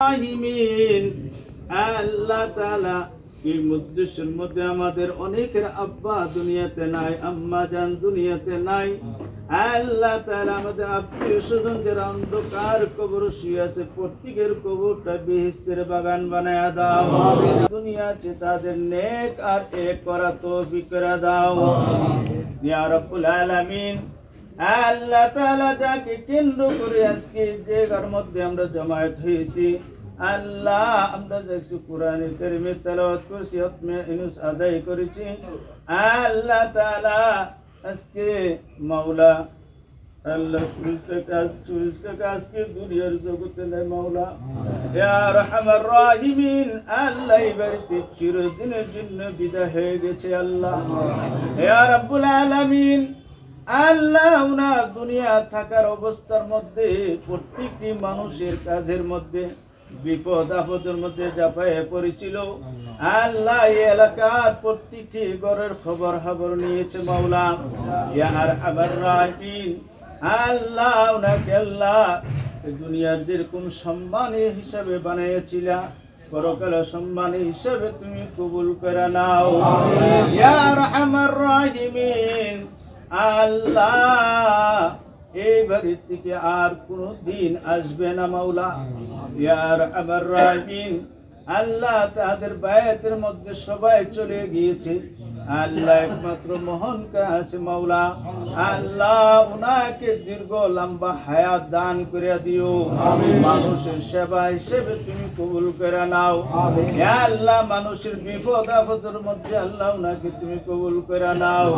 রাহিমিন আল্লাহ তাআলা এই মুদ্দেশের মধ্যে আমাদের অনেকের আব্বা দুনিয়াতে নাই, আম্মা জান দুনিয়াতে নাই। আল্লাহ তাআলা আমাদের আত্মীয় স্বজন যারা অন্ধকার কবর শুয়ে আছে প্রত্যেকের কবরটা বেহেশতের বাগান বানায়া দাও। দুনিয়া আছে তাদের নেক আর এক করা তৌফিক করে দাও ইয়া রাব্বুল আলামিন। আল্লাহ তাআলা যাকে কেন্দ্র করে আজকে জায়গার মধ্যে আমরা জমায়েত হয়েছি, আল্লাহ আমরা দেখছি কোরআনে কারিমে তেলাওয়াত করছি, খতমে ইউনূস আদায় করেছি। আল্লাহ তাআলা আজকে মাওলা আল্লাহ সুরিজকে আজকে দুনিয়ার জগতে নাই মাওলা ইয়া রহমান রাহিমিন। আল্লাহ এই বাড়িতে চিরদিনের জন্য বিদায় হয়ে গেছে আল্লাহ ইয়া রাব্বুল আলামিন। আল্লাহ উনার দুনিয়া থাকার অবস্থার মধ্যে প্রত্যেকটি মানুষের কাজের মধ্যে বিপদ আপদের মধ্যে ঝাঁপায়ে পড়েছিল। আল্লাহ এই এলাকার প্রত্যেকটি ঘরের খবর নিয়েছে মাওলা ইয়া আরহামার রাহিমিন। আল্লাহ উনাকে আল্লাহ দুনিয়ার যেরকম সম্মানী হিসাবে বানিয়েছিলা পরকালে সম্মানী হিসাবে তুমি কবুল করে নাও ইয়া আরহামার রাহিমিন। আল্লাহ এই বাড়ি থেকে আর কোনো দিন আসবে না মাওলা ইয়া আরহামার রাহিমিন। আল্লাহ তাদের বায়াতের মধ্যে সবাই চলে গিয়েছে, আল্লাহ একমাত্র মোহন কাছে মাওলা আল্লাহ উনাকে দীর্ঘ লম্বা হায়াত দান করে দিও, মানুষের সেবা হিসেবে তুমি কবুল করে নাও ইয়া আল্লাহ। মানুষের বিপদ আপদের মধ্যে আল্লাহ উনাকে তুমি কবুল করে নাও।